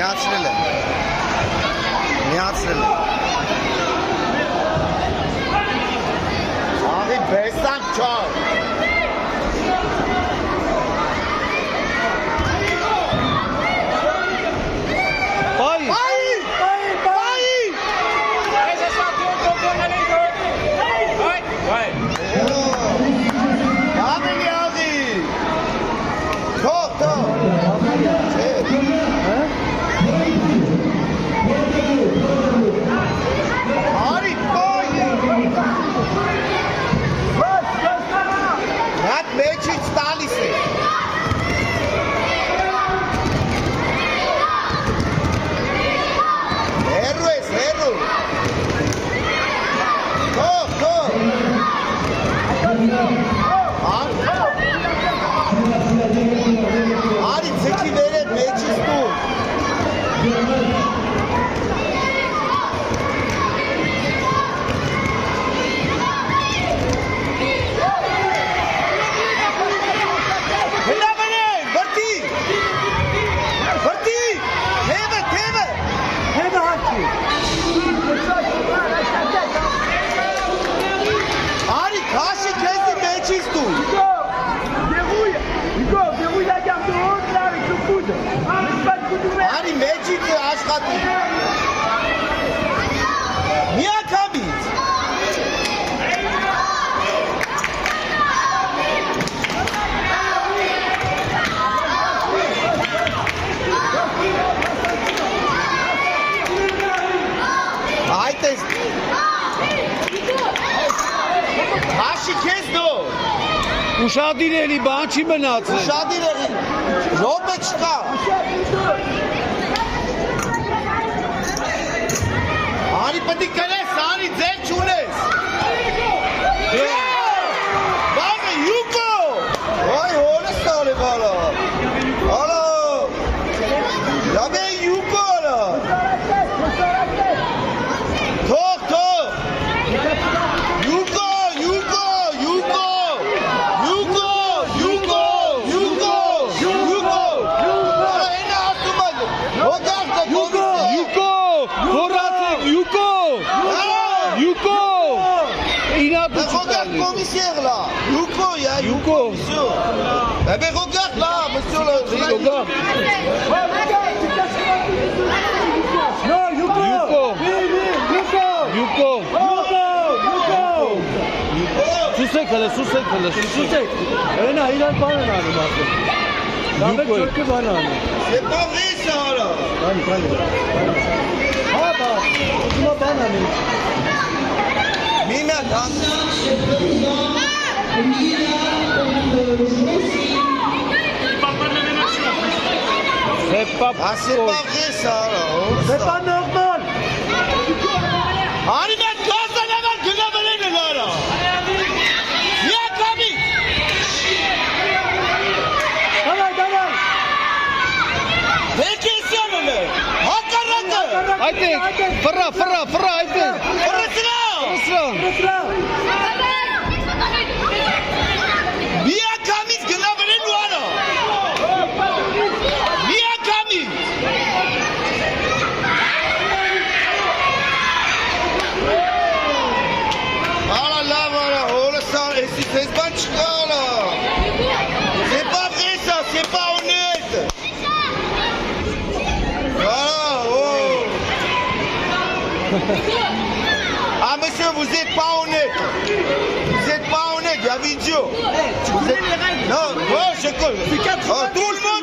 միացրել եմ։ Աղի բեսանք չար։ Արի ձգի վերև մեջից տուն։ Արի մեջից աշխատի։ Միակամից։ Այդ ես։ Հաշի քեզ դու։ Ուշադիր էլի, բան չի մնացել։ Ուշադիր էլի, ռոպե չկա։ Արի պտի կրես, արի ձեր չունես։ Բանը յուկո։ Այ հորս տալ է բալա։ Ալա։ Լավ է յուկո ալա։ Թող, թող։ Յուկո, յուկո, յուկո։ Regarde commissaire là, Yuko, il y a Yuko, monsieur. Eh bien regarde là, monsieur le regarde. Non, Yuko. Susek. Öyle ilan bana ne yapıyor? Davet çok bana ne? C'est pas vrai ça là. Allez. Ha bak, kuma bana ne? Mimia lan. C'est pas vrai ça là. C'est pas normal. Allez, mais quand on a mal que la valeur de là. Viens Kami. Давай. Peki sen öyle. Hakarata. Haydi. Fırra haydi. Fırra. Viens Kami que la valeur de là. Viens Kami. C'est pas de là. C'est pas vrai ça, c'est pas honnête. Voilà, oh. Ah monsieur, vous êtes pas honnête. Vous êtes pas honnête, il y a vidéo. Tu connais les règles. Non, moi je connais. Tout le monde.